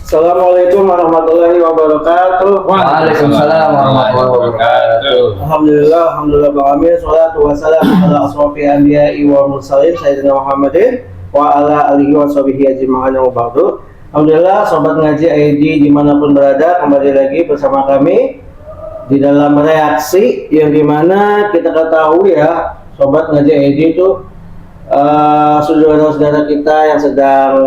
Assalamualaikum warahmatullahi wabarakatuh. Waalaikumsalam warahmatullahi wabarakatuh. Alhamdulillah Bang Amir. Salatu wassalamu ala asrofil anbiya'i wa mursalin Sayyidina Muhammadin wa ala alihi wa sahbihi ajma'in wa ba'du. Alhamdulillah Sobat Ngaji ID dimanapun berada, kembali lagi bersama kami di dalam reaksi yang dimana kita ketahui ya Sobat Ngaji ID itu saudara-saudara kita yang sedang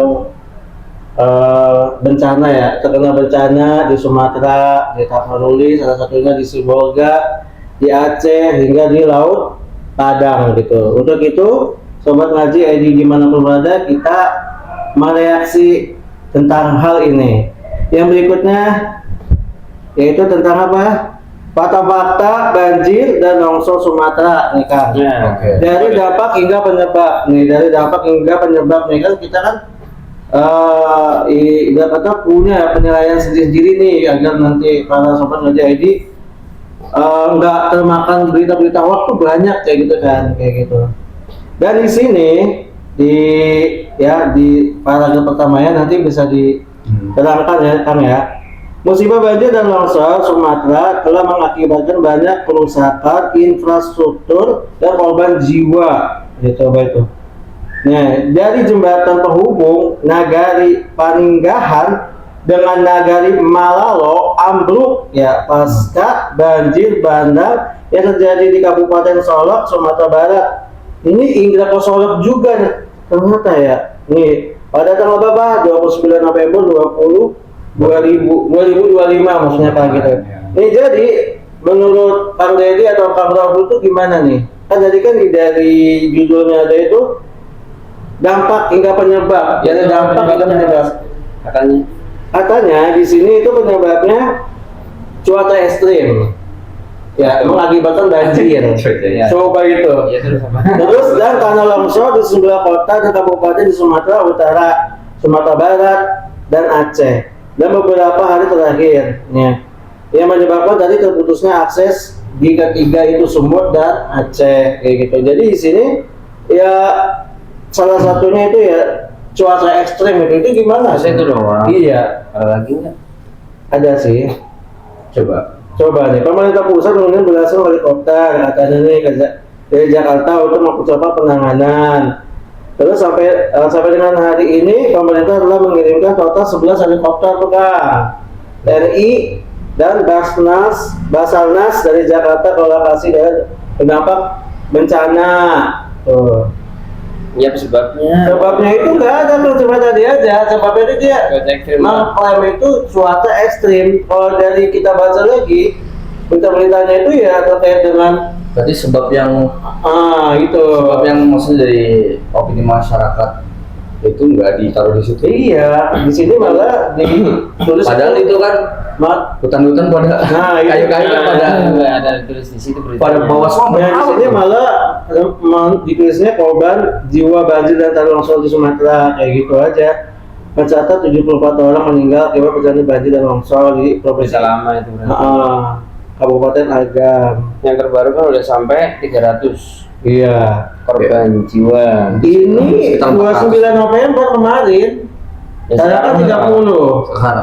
bencana ya, terkena bencana di Sumatera, di Tapanuli, salah satunya di Sibolga, di Aceh, hingga di Laut Padang gitu. Untuk itu, Sobat Ngaji ID dimanapun berada, kita mereaksi tentang hal ini. Yang berikutnya yaitu tentang apa? Fakta-fakta banjir dan longsor Sumatera nih kan. Okay. Dari dampak hingga penyebab nih, dari dampak hingga penyebab nih kan kita kan ibarat kata punya penilaian sendiri-sendiri nih agar nanti para Sobat Ngaji ID nggak termakan berita-berita hoax tuh banyak kayak gitu kan, kayak gitu. Dan di sini di paragraf pertamanya nanti bisa diterangkan ya Kang ya. Musibah banjir dan longsor Sumatera telah mengakibatkan banyak kerusakan infrastruktur dan korban jiwa. Coba itu. Nah, dari jembatan penghubung Nagari Paninggahan dengan Nagari Malalo ambruk ya pasca banjir bandang yang terjadi di Kabupaten Solok, Sumatera Barat. Ini Indra Kosolok juga ternyata ya. Nih, pada tanggal berapa? 29 November 2025 maksudnya kan gitu. Nih jadi menurut Kang Deddy atau Kang Rabu itu gimana nih? Kan tadi kan dari judulnya ada itu dampak hingga penyebab, ya dampak hingga penyebab. Katanya di sini itu penyebabnya cuaca ekstrim, ya mengakibatkan banjir. Coba itu. Terus dan karena longsor di sebelah kota dan kabupaten di Sumatera Utara, Sumatera Barat, dan Aceh. Dan beberapa hari terakhir, ya, yang menyebabkan tadi terputusnya akses di ketiga itu Sumut dan Aceh, kayak gitu. Jadi di sini ya salah satunya itu ya cuaca ekstrim itu gimana? Itu doang. Iya. Ada lagi nggak? Ada sih. Coba nih. Pemerintah pusat kemudian berhasil helikopter katanya nih dari Jakarta untuk mempercepat penanganan. Terus sampai dengan hari ini pemerintah telah mengirimkan total 11 helikopter Kang. RI dan Basarnas dari Jakarta ke lokasi dan terdampak bencana. Tuh. Ya sebabnya Itu nggak ada tuh, cuma tadi aja. Sebabnya itu dia mengklaim itu cuaca ekstrim. Kalau dari kita baca lagi berita-beritanya itu ya terkait dengan berarti sebab yang maksudnya dari opini masyarakat itu nggak ditaruh di situ. Iya, di sini malah ditulis. Padahal itu kan hutan-hutan pada kayu-kayu kan pada nggak ada ditulis di situ pada bawah semua. Di sini malah ditulisnya korban jiwa banjir dan tanah longsor di Sumatera kayak gitu aja. Mencatat 74 orang meninggal akibat bencana banjir dan longsor di provinsi lama itu berarti. Kabupaten Agam. Yang terbaru kan udah sampai 300. Iya. Korban jiwa. Ini 29 November kemarin. Sekarang kan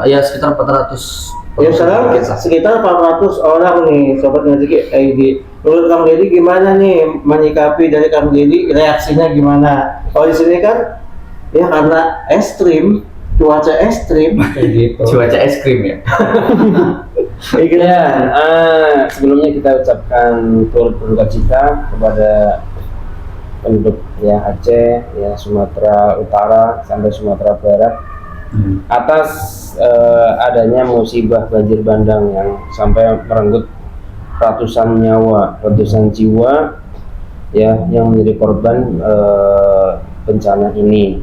30. Ya sekitar 400. Ya sekarang sekitar 400 orang nih Sobat Ngaji ID. Menurut Kang Deddy gimana nih menyikapi dari Kang Deddy, reaksinya gimana? Kalau di sini kan ya karena ekstrim, cuaca ekstrim kayak gitu. Cuaca ekstrim ya. Sebelumnya kita ucapkan turut berduka cita kepada penduduk ya Aceh, ya Sumatera Utara sampai Sumatera Barat atas adanya musibah banjir bandang yang sampai merenggut ratusan nyawa, ratusan jiwa ya yang menjadi korban bencana ini.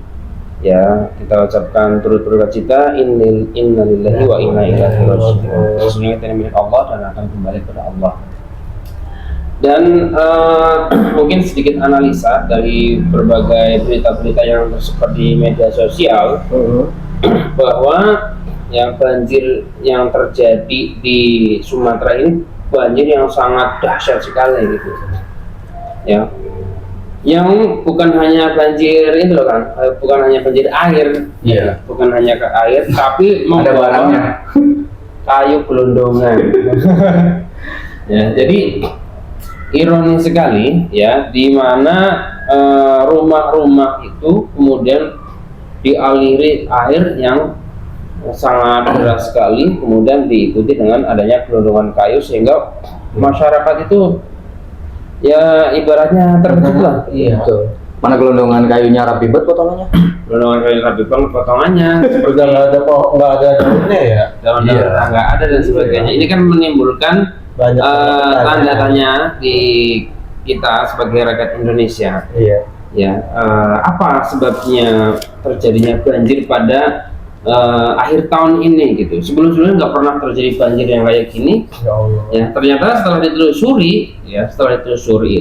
Ya, kita ucapkan turut berduka cita, innalillahi wa inna ilaihi raji'un. Sesungguhnya kita milik Allah dan akan kembali kepada Allah. Dan mungkin sedikit analisa dari berbagai berita-berita yang tersebar di media sosial bahwa yang banjir yang terjadi di Sumatera ini banjir yang sangat dahsyat sekali gitu. Ya. yang bukan hanya banjir itu loh kan, bukan hanya banjir air, Iya. bukan hanya ke air, tapi Ada barangnya. membawa kayu gelondongan. Ya, jadi ironis sekali ya, di mana rumah-rumah itu kemudian dialiri air yang sangat deras sekali, kemudian diikuti dengan adanya gelondongan kayu, sehingga masyarakat itu ya ibaratnya terkejut lah. Iya. Betul. Mana gelondongan kayunya rapi banget potongannya. Gelondongan kayu rapi banget potongannya, Udah nggak ada daunnya ya. daun Iya. nggak ada dan sebagainya. Ini kan menimbulkan Banyak tanda tanya di kita sebagai rakyat Indonesia. Iya. Ya, apa sebabnya terjadinya banjir pada akhir tahun ini gitu. Sebelum-sebelumnya nggak pernah terjadi banjir yang kayak gini. Ya Allah. Ya, ternyata setelah ditelusuri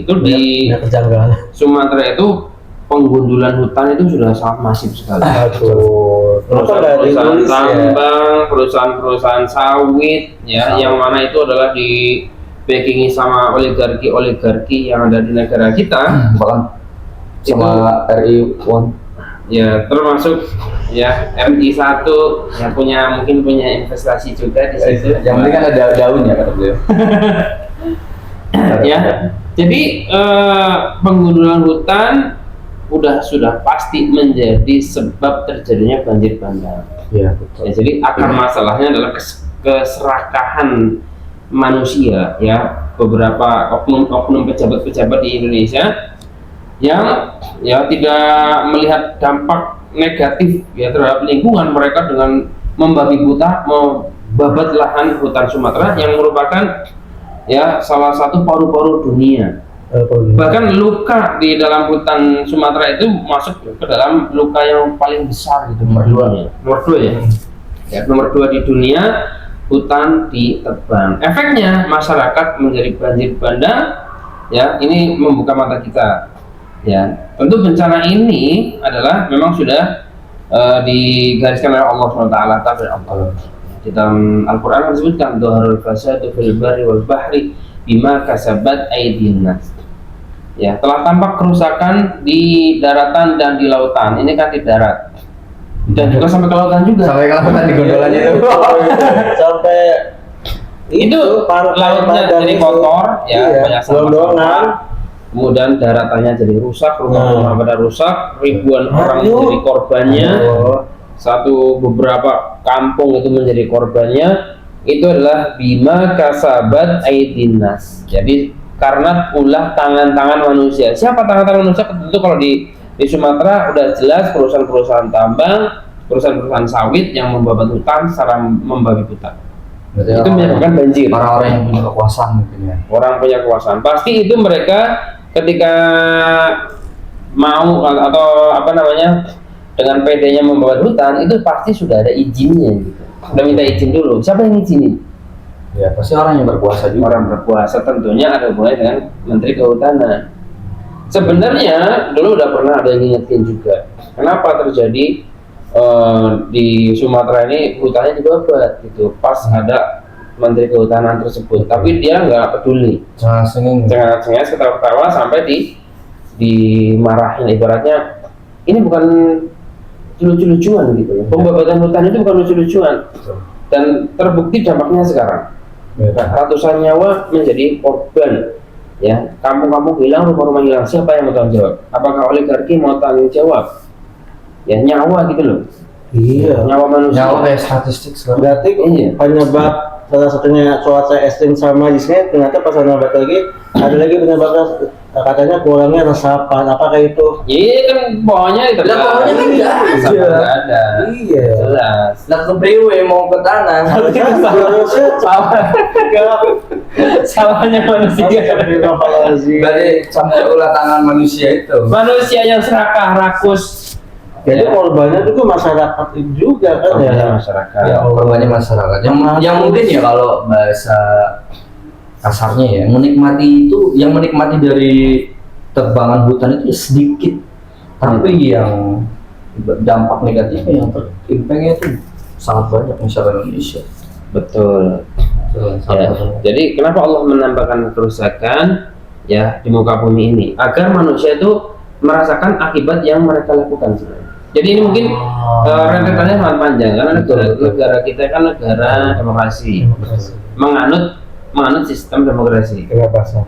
itu di Banyak kejanggalan. Sumatera itu penggundulan hutan itu sudah sangat masif sekali. Aduh. Kenapa nggak Perusahaan-perusahaan ditulis ya? tambang, perusahaan-perusahaan sawit, ya, yang mana itu adalah di backingi sama oligarki yang ada di negara kita. Bahkan sama RI One. Ya, termasuk ya RI1 yang mungkin punya investasi juga di situ. Yang penting kan ada daunnya kata beliau. Ya, jadi penggundulan hutan sudah pasti menjadi sebab terjadinya banjir bandang. Iya betul. Ya, jadi akar masalahnya adalah keserakahan manusia, ya, beberapa oknum pejabat-pejabat di Indonesia yang ya tidak melihat dampak negatif ya terhadap lingkungan mereka dengan membabi buta membabat lahan hutan Sumatera yang merupakan ya salah satu paru-paru dunia. Bahkan luka di dalam hutan Sumatera itu masuk ke dalam luka yang paling besar gitu, nomor 2 ya. Ya, nomor 2 di dunia hutan ditebang. Efeknya masyarakat menjadi banjir bandang. Ya, ini membuka mata kita. Ya, tentu bencana ini adalah memang sudah digariskan oleh Allah SWT. Di dalam Al-Quran disebutkan dhaharul fasadu fil barri wal bahri bima kasabat aydin nas. Ya, telah tampak kerusakan di daratan dan di lautan. Ini kan di darat. Dan juga sampai ke lautan juga. Sampai kalau tadi gondolannya itu. Sampai Itu lautnya jadi kotor, ya, Iya, banyak gelondongan. sampah. Kemudian daratannya jadi rusak, rumah-rumah pada rusak, ribuan orang menjadi korbannya. Beberapa kampung itu menjadi korbannya. Itu adalah bima kasabat aydin nas. Jadi karena ulah tangan-tangan manusia. Siapa tangan-tangan manusia? Tentu kalau di Sumatera udah jelas perusahaan-perusahaan tambang, perusahaan-perusahaan sawit yang membabat hutan secara membabi buta. Itu menyebabkan banjir. Orang-orang yang punya kekuasaan mungkin ya. Orang punya kekuasaan. Pasti itu mereka ketika mau atau apa namanya dengan PD-nya membabat hutan itu pasti sudah ada izinnya gitu. Udah minta izin dulu. Siapa yang izinin? Ya pasti orang yang berkuasa juga. Orang berkuasa tentunya ada hubungannya dengan Menteri Kehutanan. Sebenarnya dulu udah pernah ada yang ngingetin juga. Kenapa terjadi di Sumatera ini hutannya dibabat gitu. Pas ada Menteri Kehutanan tersebut, tapi dia nggak peduli. Jangan ketawa-ketawa sampai dimarahin. Ibaratnya ini bukan lucu-lucuan gitu. Pembabatan hutan itu bukan lucu-lucuan. Dan terbukti dampaknya sekarang. Ratusan nyawa menjadi korban, ya, kampung-kampung hilang, rumah-rumah hilang. Siapa yang mau tanggung jawab? Apakah oligarki mau tanggung jawab? Ya, nyawa gitu loh. Iya. Nyawa manusia. Nyawa kayak statistik sekarang. Berarti Iya. penyebab salah satunya cuaca ekstrim sama di sini ternyata pas nambah lagi ada lagi penyebabnya katanya kurangnya resapan. Apakah itu? Iya kan pohonnya itu. Lah, pohonnya kan nggak ada. Nggak ada. Iya. Jelas. Nah ke Priwe mau ke tanah. Salahnya manusia. Berarti sampai ulah tangan manusia itu. Manusia yang serakah, rakus. Jadi Ya. korbannya juga masyarakat juga kan ya. Korbannya masyarakat. Ya korbannya masyarakat. Yang mungkin ya kalau bahasa kasarnya ya, yang menikmati dari tebangan hutan itu sedikit, tapi yang dampak negatifnya yang terimpaknya itu sangat banyak masyarakat Indonesia. Betul. Ya. Jadi kenapa Allah menambahkan kerusakan ya di muka bumi ini agar manusia itu merasakan akibat yang mereka lakukan sebenarnya. Jadi ini mungkin rentetannya sangat panjang karena negara kita kan negara demokrasi, menganut sistem demokrasi.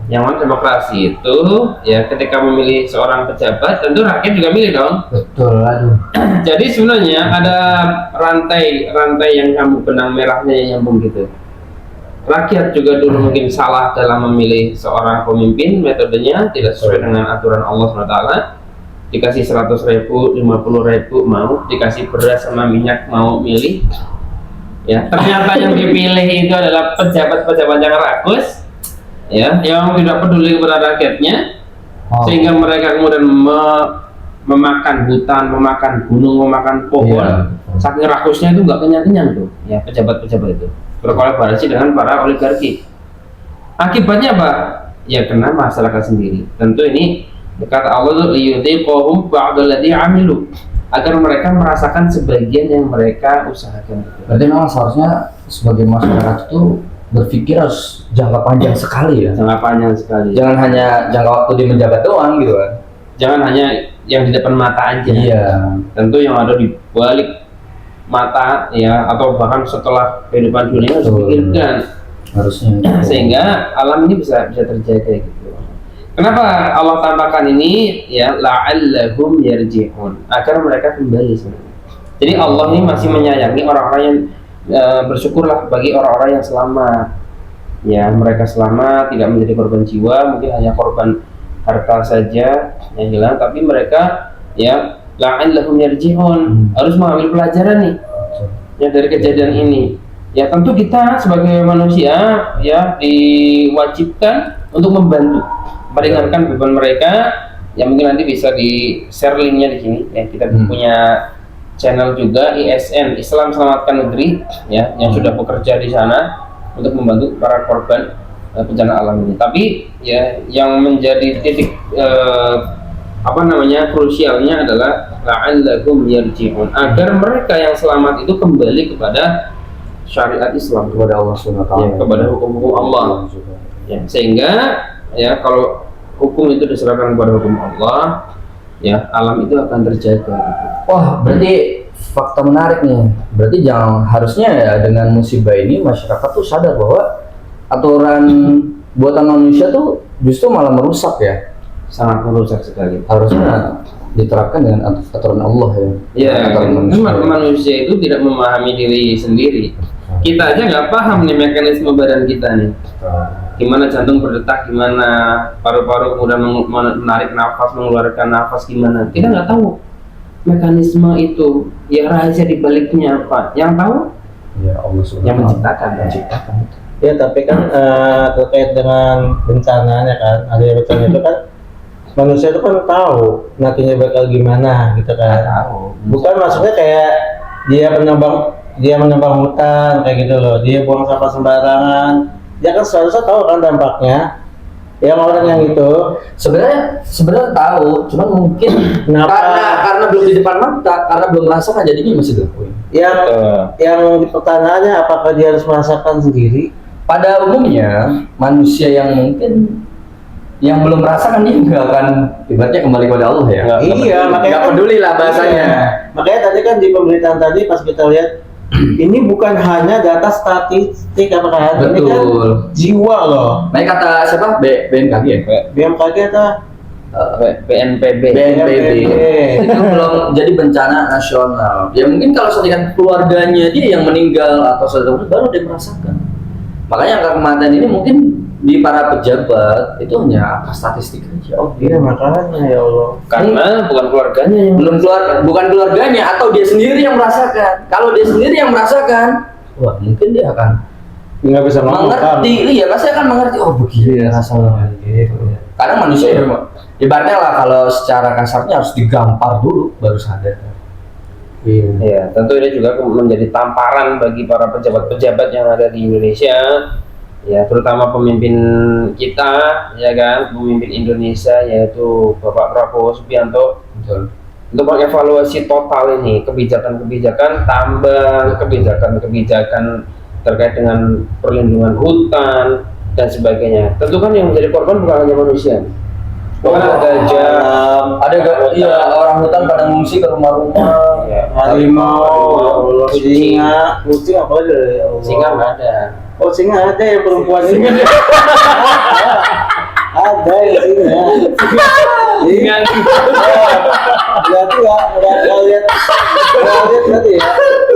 Yang mana demokrasi itu ya ketika memilih seorang pejabat tentu rakyat juga milih dong. Betul, aduh. Jadi sebenarnya ada rantai yang nyambung, benang merahnya yang nyambung gitu. Rakyat juga dulu mungkin salah dalam memilih seorang pemimpin, metodenya tidak sesuai dengan aturan Allah SWT. Dikasih 100.000, 50.000 mau, dikasih beras sama minyak mau milih. Ya, ternyata yang dipilih itu adalah pejabat-pejabat yang rakus, ya, yang tidak peduli kepada rakyatnya, sehingga mereka kemudian memakan hutan, memakan gunung, memakan pohon. Saking rakusnya itu nggak kenyang-kenyang tuh, ya pejabat-pejabat itu berkolaborasi dengan para oligarki. Akibatnya apa? Ya kena masyarakat sendiri. Tentu ini kata Allah tuh liyudhiqahum ba'dalladzi 'amilu, agar mereka merasakan sebagian yang mereka usahakan. Berarti memang seharusnya sebagai masyarakat itu berpikir harus jangka panjang sekali ya. Jangka panjang sekali. Jangan hanya jangka waktu di menjabat doang gitu kan. Jangan hanya yang di depan mata aja. Iya. Tentu yang ada di balik mata ya, atau bahkan setelah kehidupan dunia harus dipikirkan. Harusnya. Sehingga alam ini bisa terjaga gitu. Kenapa Allah tambahkan ini ya la'allahum yarji'un, agar mereka kembali sebenarnya. Jadi Allah ini masih menyayangi orang-orang yang bersyukurlah bagi orang-orang yang selamat. Ya, mereka selamat, tidak menjadi korban jiwa, mungkin hanya korban harta saja yang hilang, tapi mereka ya la'allahum yarji'un, harus mengambil pelajaran nih ya dari kejadian ini. Ya tentu kita sebagai manusia ya diwajibkan untuk membantu meringankan beban mereka. Ya mungkin nanti bisa di share linknya di sini ya, kita punya channel juga ISN, Islam Selamatkan Negeri ya, yang sudah bekerja di sana untuk membantu para korban bencana alam ini. Tapi ya yang menjadi titik krusialnya adalah la'allahum yarji'un, agar mereka yang selamat itu kembali kepada syariat Islam, kepada Allah SWT, ya, kepada hukum-hukum Allah ya, sehingga ya kalau hukum itu diserahkan kepada hukum Allah ya, alam itu akan terjaga gitu. Wah, berarti fakta menarik nih. Berarti harusnya ya dengan musibah ini masyarakat tuh sadar bahwa aturan buatan manusia tuh justru malah merusak ya. Sangat merusak sekali. Harusnya diterapkan dengan aturan Allah ya. Ya, manusia itu tidak memahami diri sendiri. Kita aja nggak paham nih mekanisme badan kita nih. Gimana jantung berdetak, gimana paru-paru kemudian menarik nafas, mengeluarkan nafas gimana. Kita nggak tahu mekanisme itu. Ya rahasia di baliknya apa? Yang tahu? Ya Allah SWT. Yang menciptakan. Ya tapi kan terkait dengan bencananya kan, ada bencana itu kan manusia itu kan tahu nantinya bakal gimana gitu kan. Tahu. Bukan maksudnya kayak dia menebang hutan kayak gitu loh, dia buang sampah sembarangan, dia kan seharusnya tahu kan dampaknya. Yang orang yang itu sebenarnya tahu, cuman mungkin karena belum di depan mata, karena belum merasakan, jadinya masih dilakuin. Yang pertanyaannya apakah dia harus merasakan sendiri? Pada umumnya manusia yang mungkin yang belum merasakan dia nggak akan ibaratnya kembali kepada Allah ya. Iya, makanya nggak peduli lah bahasanya. Makanya tadi kan di pemberitaan tadi pas kita lihat ini bukan hanya data statistik apa kan, ini kan jiwa loh. Nah, kata siapa? BMKG ya? BMKG atau BNPB. Itu belum jadi bencana nasional. Ya mungkin kalau seandainya keluarganya dia yang meninggal atau saudara baru dia merasakan. Makanya angka kematian ini mungkin di para pejabat itu hanya angka statistik aja. Oh iya, makanya ya Allah. Karena bukan keluarganya yang bukan keluarganya atau dia sendiri yang merasakan. Kalau dia sendiri yang merasakan, wah mungkin dia akan nggak bisa mengerti. Iya, pasti akan mengerti. Oh begini rasanya. Gitu. Karena manusia ya, ibaratnya lah kalau secara kasarnya harus digampar dulu baru sadar. Iya, tentu ini juga menjadi tamparan bagi para pejabat-pejabat yang ada di Indonesia. Ya, terutama pemimpin kita, ya kan, pemimpin Indonesia yaitu Bapak Prabowo Subianto. Betul. Untuk mengevaluasi total ini kebijakan-kebijakan tambang, kebijakan-kebijakan terkait dengan perlindungan hutan dan sebagainya. Tentu kan yang menjadi korban bukan hanya manusia. Ada gajah, iya orang hutan pada ngungsi ke rumah-rumah. ya, harimau, singa, kucing apa aja ya Allah. singa nggak ada. Oh singa ada ya perempuan ini. Ada ya singa. Singa. Berarti nggak lihat berarti ya.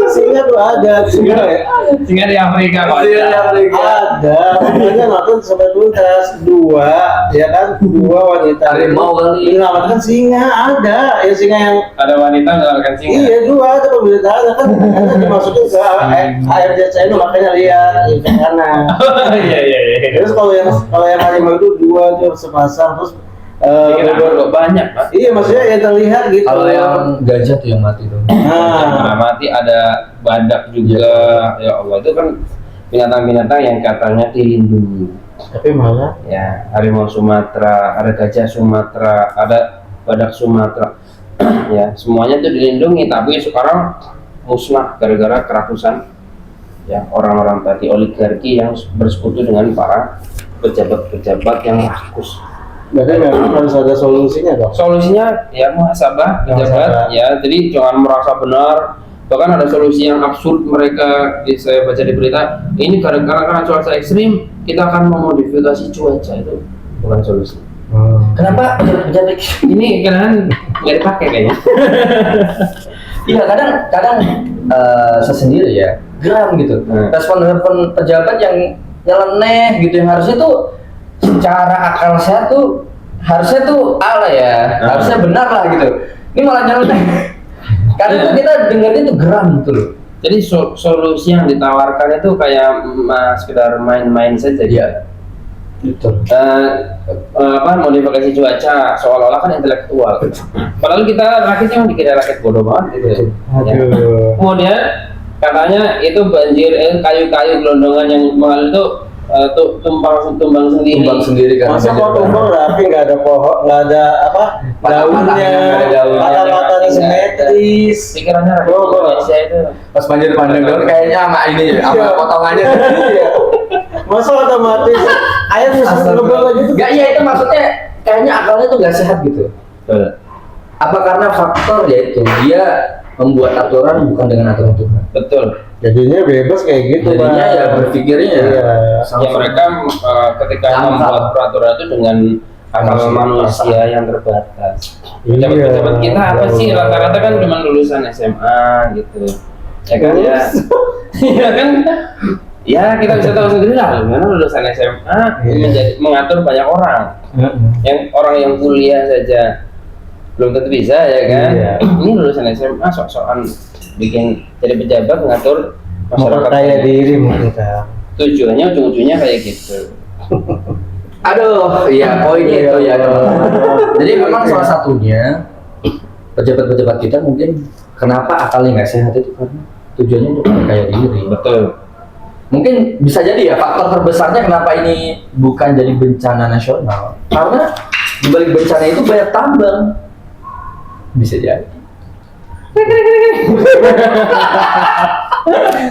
Singa tuh ada singa ya. Singa di Afrika Pak. Ada. Makanya nonton sampai tuntas 2 ya kan 2 wanita. Harimau kali. Menyelamatkan singa ada ya singa yang Ada wanita menyelamatkan singa. iya 2 ada pemberitaan kan karena dimasukin ke ARDC itu makanya lihat ke kanan. Iya. Terus kalau yang harimau itu 2 tuh sepasang terus Banyak Pak. iya maksudnya yang terlihat gitu. Kalau yang gajah tuh yang mati tuh. Nah, mati ada badak juga. Ya Allah, itu kan binatang-binatang yang katanya dilindungi. Tapi malah Ya, harimau Sumatera, ada gajah Sumatera, ada badak Sumatera. Ya, semuanya itu dilindungi, tapi sekarang musnah gara-gara kerakusan ya orang-orang tadi, oligarki yang bersekutu dengan para pejabat-pejabat yang rakus. berarti memang harus ada solusinya dong. Solusinya ya muhasabah pejabat ya, jadi jangan merasa benar. Bahkan ada solusi yang absurd mereka, saya baca di berita, ini karena cuaca ekstrim kita akan memodifikasi cuaca. Itu bukan solusi. Kenapa pejabat Ini kan nggak dipakai kayaknya. iya kadang saya sendiri ya geram gitu. Respon pejabat yang nyeleneh gitu yang harusnya tuh secara akal sehat tuh harusnya tuh ala ya, harusnya benar lah gitu. Ini malah nyeleneh. Karena tuh kita dengarnya tuh geram gitu loh. Jadi solusi yang ditawarkan itu kayak sekedar main-main saja. Iya. Betul. Modifikasi cuaca seolah-olah kan intelektual. Padahal kita rakyatnya dikira rakyat bodoh banget gitu. Ya. Kemudian katanya itu banjir kayu-kayu gelondongan yang mengalir itu tumbang sendiri kan. Masa mau tumbang tapi nggak ada pohon, nggak ada apa daunnya, patah-patahnya simetris. Pikirannya rakyat Indonesia itu. Pas banjir pandang daun kayaknya sama ini ya, sama potongannya. Iya. Masa otomatis air bisa ngebel lagi tuh? Gak, iya itu maksudnya kayaknya akalnya tuh gak sehat gitu. Apa karena faktor yaitu dia membuat aturan bukan dengan aturan Tuhan. Betul. Jadinya bebas kayak gitu, Jadinya Pak. ya berpikirnya Ya mereka ketika membuat peraturan itu dengan akal manusia yang terbatas. Pejabat-pejabat kita apa sih rata-rata kan cuma lulusan SMA gitu. Ya kan ya. Iya kan? Ya kita bisa tahu sendiri lah gimana lulusan SMA mengatur banyak orang. Yang orang yang kuliah saja belum tentu bisa ya kan. Ini lulusan SMA sok-sokan bikin jadi pejabat ngatur masyarakat. Percaya diri mungkin kita. Tujuannya ujung-ujungnya kayak gitu. Aduh, iya poinnya itu ya. Jadi memang salah satunya pejabat-pejabat kita mungkin kenapa akalnya nggak sehat itu karena tujuannya untuk percaya diri. Betul. Mungkin bisa jadi ya faktor terbesarnya kenapa ini bukan jadi bencana nasional karena di balik bencana itu banyak tambang. Bisa jadi.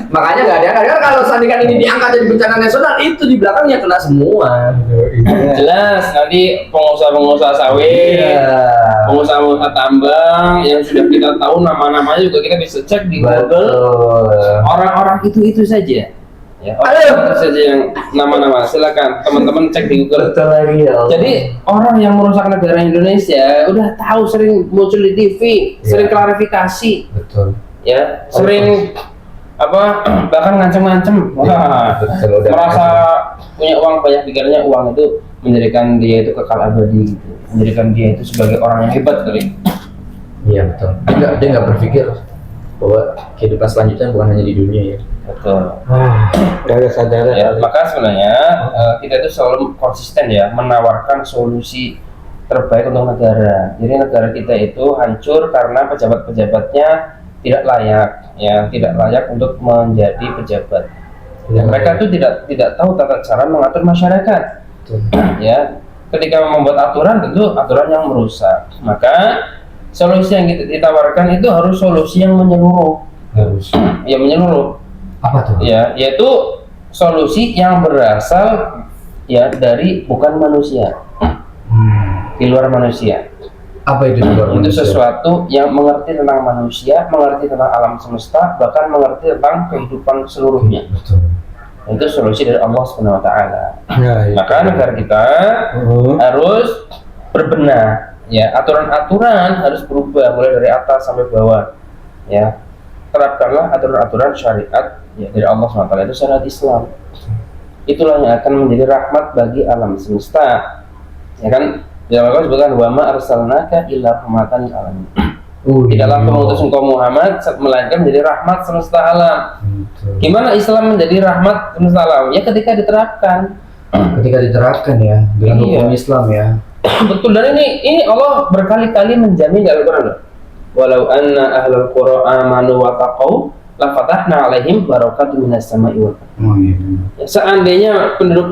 Makanya nggak ada kan kalau seandainya ini diangkat jadi bencana nasional itu di belakangnya kena semua. Jelas nanti pengusaha-pengusaha sawit, pengusaha-pengusaha tambang yang sudah kita tahu nama-namanya juga kita bisa cek di Google. Orang-orang itu saja. Ya, orang itu saja yang nama-nama. Silakan teman-teman cek di Google. Betul lagi ya. Jadi orang yang merusak negara Indonesia udah tahu, sering muncul di TV, sering klarifikasi. Betul. Ya, sering bahkan ngancem-ngancem. Wah, merasa punya uang banyak, pikirannya uang itu menjadikan dia itu kekal abadi gitu. Menjadikan dia itu sebagai orang yang hebat kali. Iya betul. Dia nggak berpikir bahwa kehidupan selanjutnya bukan hanya di dunia ya. Betul. Gak ada sadar Ya, maka sebenarnya kita itu selalu konsisten ya menawarkan solusi terbaik untuk negara. Jadi negara kita itu hancur karena pejabat-pejabatnya tidak layak, ya tidak layak untuk menjadi pejabat. Ya, mereka itu tidak tahu tata cara mengatur masyarakat. Ya, ketika membuat aturan tentu aturan yang merusak. Maka solusi yang kita ditawarkan itu harus solusi yang menyeluruh. Harus. Ya menyeluruh. Apa tuh? Ya, yaitu solusi yang berasal ya dari bukan manusia. di luar manusia. Apa itu di luar Itu manusia? sesuatu yang mengerti tentang manusia, mengerti tentang alam semesta, bahkan mengerti tentang kehidupan seluruhnya. Betul. Itu solusi dari Allah Subhanahu wa taala. Nah, Maka negara kita harus berbenah, ya, aturan-aturan harus berubah mulai dari atas sampai bawah. Ya. Terapkanlah aturan-aturan syariat ya dari Allah Subhanahu wa taala, itu syariat Islam. Itulah yang akan menjadi rahmat bagi alam semesta. Ya kan? Dalam Al-Quran disebutkan wa ma arsalnaka illa rahmatan lil alamin. Tidaklah pengutus engkau Muhammad melainkan menjadi rahmat semesta alam. Gimana Islam menjadi rahmat semesta alam? Ya ketika diterapkan. Ketika diterapkan ya dengan Iya. hukum Islam ya. Betul, dan ini Allah berkali-kali menjamin dalam Al-Quran. Walau anna ahlul qura amanu wa taqau la fatahna alaihim barakatun minas sama'i wal ardh. Oh iya. Ya, seandainya penduduk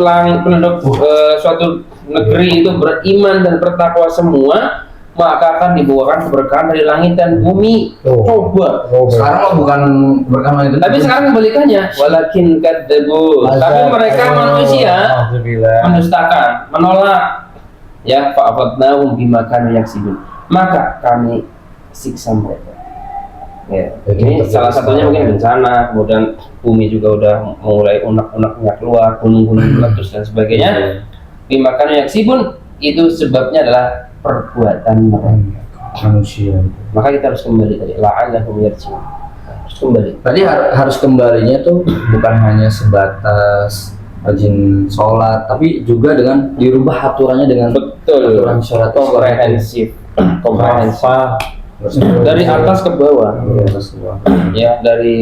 suatu negeri itu beriman dan bertakwa semua, maka akan dibawakan keberkahan dari langit dan bumi. Coba. Sekarang mah bukan berkah itu. Tapi sekarang kebalikannya, walakin kadzabu. Tapi mereka manusia mendustakan, menolak. Ya, fa'afadnahum bima kanu yaksibun. Maka kami siksa mereka. Ya, Jadi ini terjadi salah satunya sekarang. mungkin bencana, kemudian bumi juga udah mulai unak-unaknya keluar, gunung-gunung meletus dan sebagainya. Bima kanu yaksibun, itu sebabnya adalah perbuatan mereka. Manusia. Maka kita harus kembali tadi, la'allahum yarji'un. Harus kembali. Berarti harus kembalinya tuh bukan hanya sebatas rajin sholat, tapi juga dengan dirubah aturannya dengan Betul. aturan syariat Islam. Komprehensif. Komprehensif. Dari atas ke bawah. Ya, dari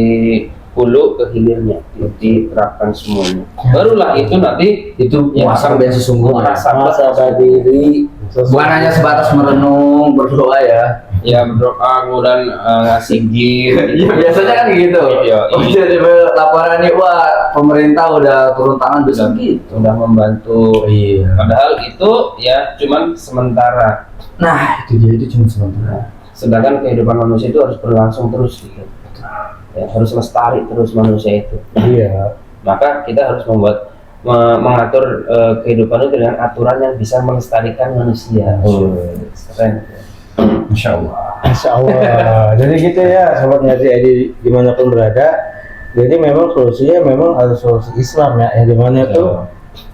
hulu ke hilirnya diterapkan semuanya. Barulah itu nanti Itu ya, muhasabah yang sesungguhnya. Muhasabah diri. Bukan hanya sebatas merenung, berdoa ya. ya berdoa kemudian ngasih gift. Iya biasanya kan gitu. Iya. Oh jadi laporan nih, wah pemerintah udah turun tangan besar gitu. Sudah membantu. Iya. Padahal itu ya cuman sementara. Nah itu dia, itu cuma sementara. Sedangkan kehidupan manusia itu harus berlangsung terus gitu. Ya, harus lestari terus manusia itu. Iya. Maka kita harus mengatur kehidupan itu dengan aturan yang bisa melestarikan manusia. Keren. Insya Allah. Insya Allah. Jadi gitu ya, sobat ngaji Edi dimanapun berada. Jadi memang solusinya memang harus solusi Islam ya, yang dimana itu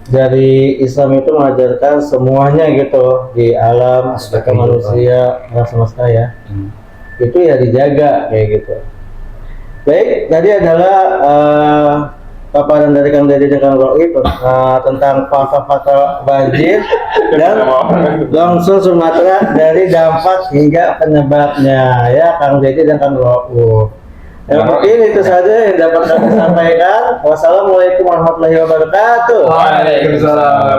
dari Islam itu mengajarkan semuanya gitu di alam, aspek manusia, alam semesta ya. Itu ya dijaga kayak gitu. Baik, tadi adalah paparan dari Kang Dede dan Kang Roib tentang fakta-fakta banjir dan longsor Sumatera dari dampak hingga penyebabnya ya Kang Dede dan Kang Roib. Mungkin itu saja yang dapat kami sampaikan. Wassalamualaikum warahmatullahi wabarakatuh. Waalaikumsalam.